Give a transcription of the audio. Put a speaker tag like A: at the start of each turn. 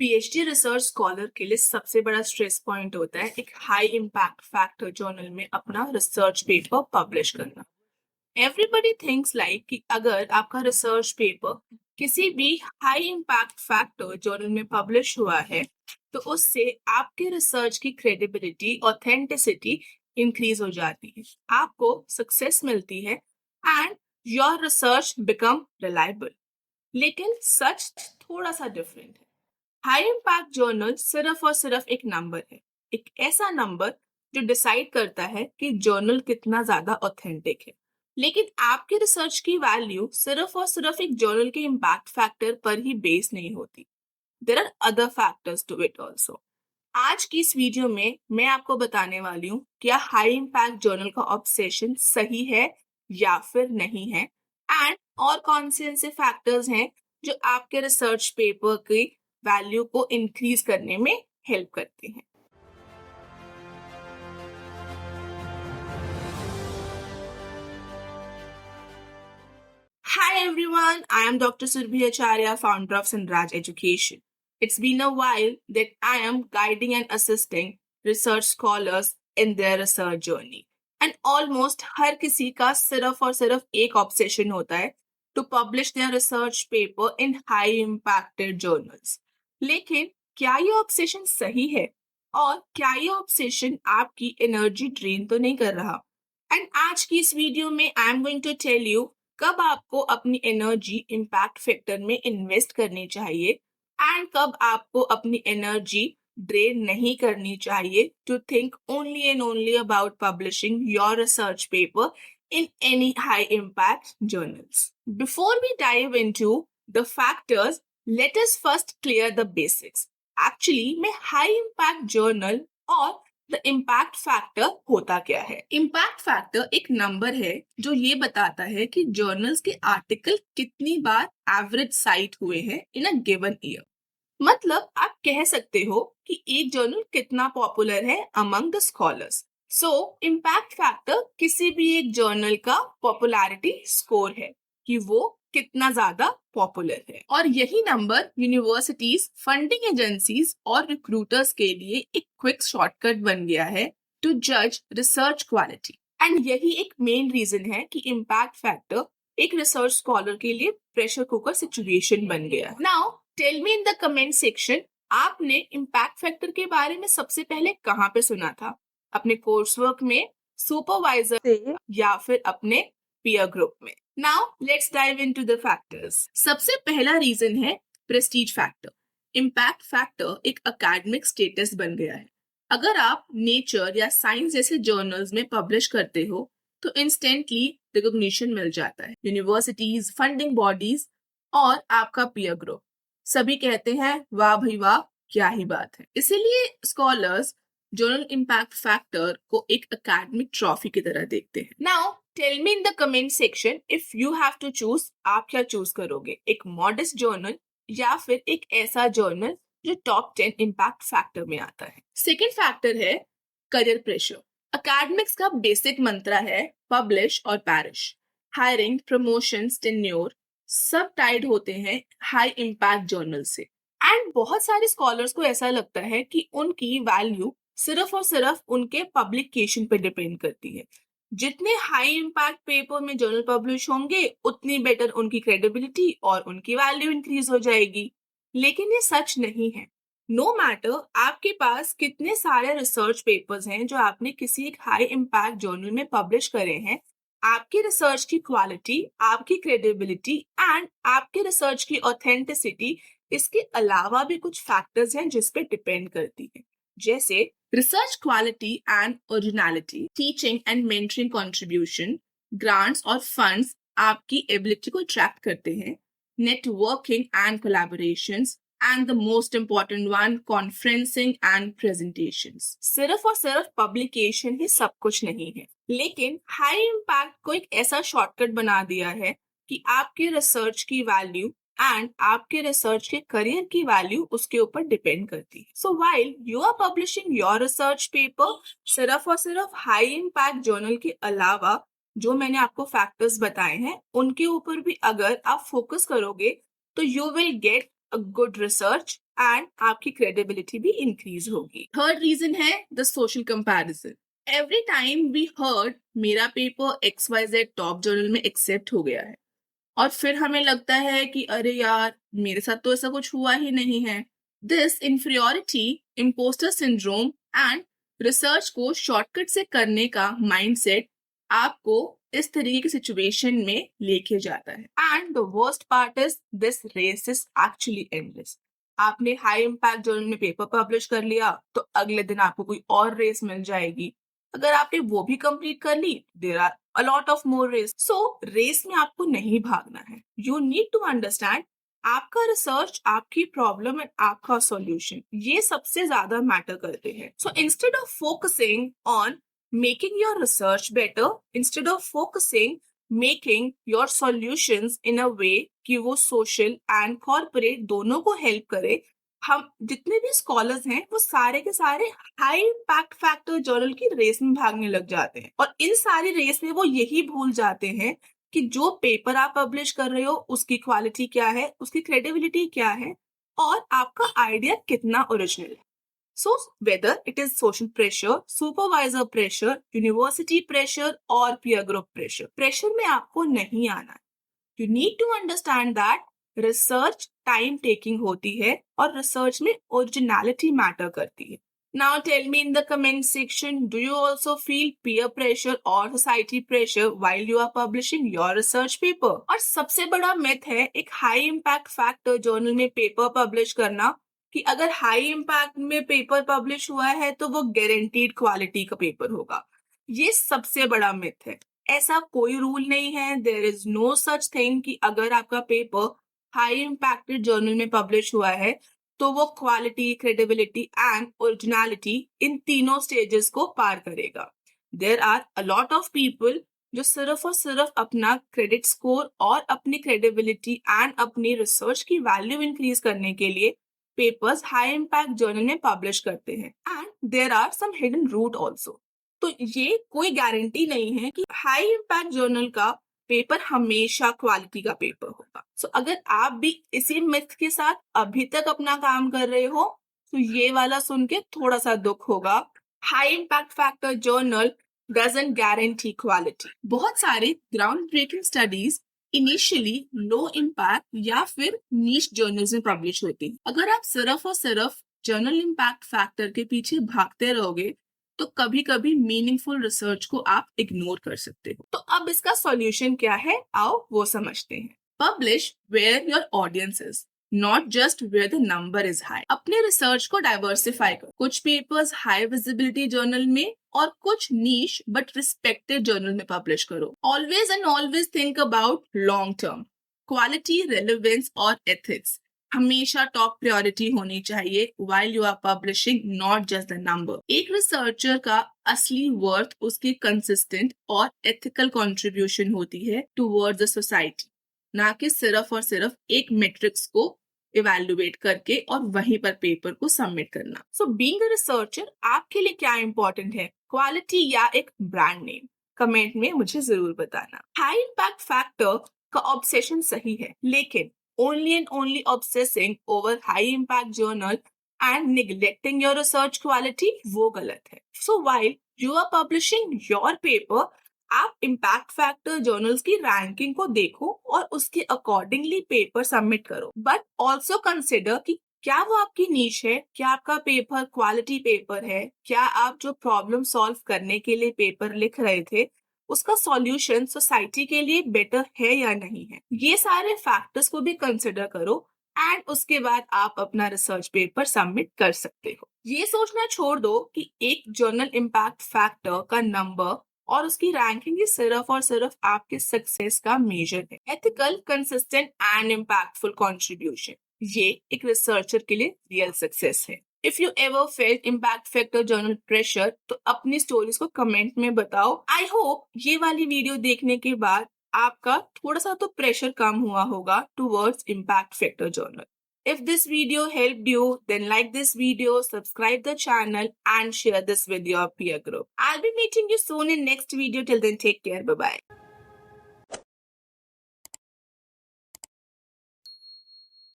A: PhD research scholar के लिए सबसे बड़ा स्ट्रेस पॉइंट होता है एक हाई इम्पैक्ट फैक्टर जर्नल में अपना रिसर्च पेपर पब्लिश करना। एवरीबडी थिंक्स लाइक कि अगर आपका रिसर्च पेपर किसी भी हाई इम्पैक्ट फैक्टर जर्नल में पब्लिश हुआ है तो उससे आपके रिसर्च की क्रेडिबिलिटी ऑथेंटिसिटी इंक्रीज हो जाती है, आपको सक्सेस मिलती है and your research become reliable. लेकिन सच थोड़ा सा डिफरेंट है। हाई इम्पैक्ट जर्नल सिर्फ और सिर्फ एक नंबर है, एक ऐसा नंबर जो डिसाइड करता है कि जर्नल कितना ज्यादा ऑथेंटिक है। लेकिन आपकी रिसर्च की वैल्यू सिर्फ और सिर्फ एक जर्नल के इम्पैक्ट फैक्टर पर ही बेस नहीं होती। There are other factors to it also. आज की इस वीडियो में मैं आपको बताने वाली हूँ क्या हाई इम्पैक्ट जर्नल का ऑब्सेशन सही है या फिर नहीं है, एंड और कौन से ऐसे फैक्टर्स हैं जो आपके रिसर्च पेपर की वैल्यू को इंक्रीज करने में हेल्प करते हैं। Hi everyone, I am Dr. Surbhi Acharya, founder of Sunraj Education. It's been a while that I am guiding and assisting research scholars in their research journey. And almost हर किसी का सिर्फ और सिर्फ एक ऑब्सेशन होता है to publish their research paper in high impacted journals. लेकिन क्या ये ऑब्सेशन सही है और क्या ये ऑब्सेशन आपकी एनर्जी ड्रेन तो नहीं कर रहा? एंड आज की इस वीडियो में I am going to tell you कब आपको अपनी एनर्जी इम्पैक्ट फैक्टर में इन्वेस्ट करनी चाहिए एंड कब आपको अपनी एनर्जी ड्रेन नहीं करनी चाहिए to think only and only about publishing your research paper in any high impact journals. Before we dive into the factors, let us first clear the basics. Actually, में high impact journal और the impact factor होता क्या है? Impact factor एक number है जो ये बताता है कि जर्नल्स के आर्टिकल कितनी बार एवरेज साइट हुए हैं इन अ गिवन ईयर। मतलब आप कह सकते हो कि एक जर्नल कितना पॉपुलर है among the scholars. So impact factor किसी भी एक जर्नल का पॉपुलैरिटी स्कोर है कि वो कितना ज्यादा पॉपुलर है, और यही नंबर यूनिवर्सिटीज, फंडिंग एजेंसीज और रिक्रूटर्स के लिए एक क्विक शॉर्टकट बन गया है टू जज रिसर्च क्वालिटी। एंड यही एक मेन रीजन है कि इम्पैक्ट फैक्टर एक रिसर्च स्कॉलर के लिए प्रेशर कुकर सिचुएशन बन गया है। Now tell me in the comment section, आपने इम्पैक्ट फैक्टर के बारे में सबसे पहले कहाँ पे सुना था? अपने कोर्स वर्क में, सुपरवाइजर से, या फिर अपने पीयर ग्रुप में? Now let's dive into the factors. सबसे पहला रीजन है प्रेस्टीज फैक्टर। इम्पैक्ट फैक्टर एक एकेडमिक स्टेटस बन गया है। अगर आप नेचर या साइंस जैसे जर्नल्स में पब्लिश करते हो तो इंस्टेंटली रिकॉग्निशन मिल जाता है। यूनिवर्सिटीज, फंडिंग बॉडीज और आपका पीयर ग्रुप सभी कहते हैं वाह भाई वाह, क्या ही बात है। इसीलिए स्कॉलर्स जर्नल इम्पैक्ट फैक्टर को एक एकेडमिक ट्रॉफी की तरह देखते हैं। Now tell me in the comment section, if you have to choose, आप क्या चूज करोगे? एक मॉडेस्ट जर्नल या फिर एक ऐसा जर्नल जो टॉप 10 इम्पैक्ट फैक्टर में आता है? सेकेंड फैक्टर है करियर प्रेशर। एकेडमिक्स का बेसिक मंत्र है पब्लिश और पैरिश। हायरिंग, प्रमोशंस, टेन्योर सब टाइड होते हैं हाई इम्पैक्ट जर्नल से। एंड बहुत सारे स्कॉलर्स को ऐसा लगता है कि उनकी वैल्यू सिर्फ और सिर्फ उनके पब्लिकेशन पे डिपेंड करती है। जितने हाई इम्पैक्ट पेपर में जर्नल पब्लिश होंगे उतनी बेटर उनकी क्रेडिबिलिटी और उनकी वैल्यू इंक्रीज हो जाएगी। लेकिन ये सच नहीं है। नो मैटर आपके पास कितने सारे रिसर्च पेपर्स हैं जो आपने किसी एक हाई इम्पैक्ट जर्नल में पब्लिश करे हैं, आपकी रिसर्च की क्वालिटी, आपकी क्रेडिबिलिटी एंड आपके रिसर्च की ऑथेंटिसिटी, इसके अलावा भी कुछ फैक्टर्स हैं जिस पे डिपेंड करती है, जैसे research quality and originality, teaching and mentoring contribution, grants और फंड्स आपकी एबिलिटी को ट्रैक करते हैं, networking and collaborations, and the most important one, conferencing and presentations. सिर्फ और सिर्फ पब्लिकेशन ही सब कुछ नहीं है, लेकिन हाई इम्पैक्ट को एक ऐसा शॉर्टकट बना दिया है कि आपके रिसर्च की वैल्यू एंड आपके रिसर्च के करियर की वैल्यू उसके ऊपर डिपेंड करती है। So while you are publishing your research paper, सिर्फ और सिर्फ हाई इम्पैक्ट जर्नल के अलावा जो मैंने आपको फैक्टर्स बताए हैं उनके ऊपर भी अगर आप फोकस करोगे तो you will get a good research and आपकी क्रेडिबिलिटी भी इंक्रीज होगी। थर्ड रीजन है the social comparison. Every time we heard मेरा पेपर XYZ टॉप जर्नल में एक्सेप्ट हो गया है, और फिर हमें लगता है कि अरे यार मेरे साथ तो ऐसा कुछ हुआ ही नहीं है। This inferiority, imposter syndrome and research को शॉर्टकट से करने का माइंडसेट आपको इस तरीके की सिचुएशन में लेके जाता है। And the worst part is this race is actually endless. आपने हाई इम्पैक्ट जर्नल में पेपर पब्लिश कर लिया तो अगले दिन आपको कोई और रेस मिल जाएगी। अगर आपने वो भी कंप्लीट कर ली, there are a lot of more race. So, race में आपको नहीं भागना है. You need to understand आपका रिसर्च, आपकी प्रॉब्लम एंड आपका सॉल्यूशन, ये सबसे ज्यादा मैटर करते हैं. So instead of focusing on making your research better, instead of focusing making your solutions in a way कि वो सोशल एंड कॉर्पोरेट दोनों को हेल्प करे, हम जितने भी स्कॉलर्स हैं वो सारे के सारे हाई इम्पैक्ट फैक्टर जर्नल की रेस में भागने लग जाते हैं, और इन सारी रेस में वो यही भूल जाते हैं कि जो पेपर आप पब्लिश कर रहे हो उसकी क्वालिटी क्या है, उसकी क्रेडिबिलिटी क्या है, और आपका आइडिया कितना ओरिजिनल है. So whether it is social pressure, supervisor pressure, university pressure और पीयर ग्रुप प्रेशर में आपको नहीं आना. You need to understand that research time taking होती है और रिसर्च में ओरिजिनलिटी मैटर करती है. Now tell me in the comment section, do you also feel peer pressure or society pressure while you are publishing your research paper? और सबसे बड़ा myth है एक high impact factor journal में paper publish करना कि अगर हाई इम्पैक्ट में पेपर पब्लिश हुआ है तो वो गारंटीड क्वालिटी का पेपर होगा. ये सबसे बड़ा मिथ है. ऐसा कोई रूल नहीं है. There is no such thing कि अगर आपका पेपर हाई इम्पैक्टेड जर्नल में पब्लिश हुआ है तो वो क्वालिटी, क्रेडिबिलिटी एंड ओरिजिनलिटी इन तीनों स्टेजेस को पार करेगा. There are a lot of people जो सिर्फ और सिर्फ अपना क्रेडिट स्कोर और अपनी क्रेडिबिलिटी एंड अपनी रिसर्च की वैल्यू इंक्रीज करने के लिए पेपर्स हाई इम्पैक्ट जर्नल में पब्लिश करते हैं. And there are some hidden root also. तो ये कोई गारंटी नहीं है कि हाई इम्पैक्ट जर्नल का पेपर हमेशा क्वालिटी का पेपर होगा. सो अगर आप भी इसी मिथ के साथ अभी तक अपना काम कर रहे हो तो ये वाला सुन के थोड़ा सा दुख होगा. High impact factor journal doesn't guarantee quality. बहुत सारे ground breaking studies initially low impact या फिर नीश जर्नल्स में पब्लिश होती है. अगर आप सिर्फ और सिर्फ जर्नल इम्पैक्ट फैक्टर के पीछे भागते रहोगे तो कभी कभी मीनिंगफुल रिसर्च को आप इग्नोर कर सकते हो. तो अब इसका सॉल्यूशन क्या है, आओ वो समझते हैं. Publish where your audience is, not just where the number is high. अपने रिसर्च को डाइवर्सिफाई करो. कुछ पेपर्स हाई विजिबिलिटी जर्नल में और कुछ नीश बट रिस्पेक्टेड जर्नल में पब्लिश करो. Always and always think about long term quality, relevance और एथिक्स. हमेशा टॉप प्रायोरिटी होनी चाहिए while you are publishing, not just the number. एक रिसर्चर का असली वर्थ उसकी कंसिस्टेंट और एथिकल कंट्रीब्यूशन होती है टुवर्ड्स द सोसाइटी, ना कि सिर्फ और सिर्फ एक मेट्रिक्स को इवेल्युएट करके और वहीं पर पेपर को सबमिट करना. सो बीइंग अ रिसर्चर आपके लिए क्या इंपॉर्टेंट है, क्वालिटी या एक ब्रांड नेम? कमेंट में मुझे जरूर बताना. हाई इम्पैक्ट फैक्टर का ऑब्सेशन सही है, लेकिन only and only obsessing over high impact journal and neglecting your research quality, वो गलत है. So while you are publishing your paper, आप impact factor journals की रैंकिंग को देखो और उसके अकॉर्डिंगली पेपर सबमिट करो. बट ऑल्सो कंसिडर कि क्या वो आपकी नीश है, क्या आपका पेपर क्वालिटी पेपर है, क्या आप जो प्रॉब्लम सॉल्व करने के लिए पेपर लिख रहे थे उसका सॉल्यूशन सोसाइटी के लिए बेटर है या नहीं है. ये सारे फैक्टर्स को भी कंसिडर करो एंड उसके बाद आप अपना रिसर्च पेपर सबमिट कर सकते हो. ये सोचना छोड़ दो कि एक जर्नल इम्पैक्ट फैक्टर का नंबर और उसकी रैंकिंग ही सिर्फ और सिर्फ आपके सक्सेस का मेजर है. Ethical, consistent and impactful contribution, ये एक रिसर्चर के लिए रियल सक्सेस है. If you ever felt impact factor journal pressure, तो अपनी स्टोरीज को कमेंट में बताओ. आई होप ये वाली वीडियो देखने के बाद आपका थोड़ा सा तो प्रेशर कम हुआ होगा towards impact factor journal. If this video helped you, then like this video, subscribe the channel and share this with your peer group. I'll be meeting you soon in next video. Till then, take care. Bye-bye.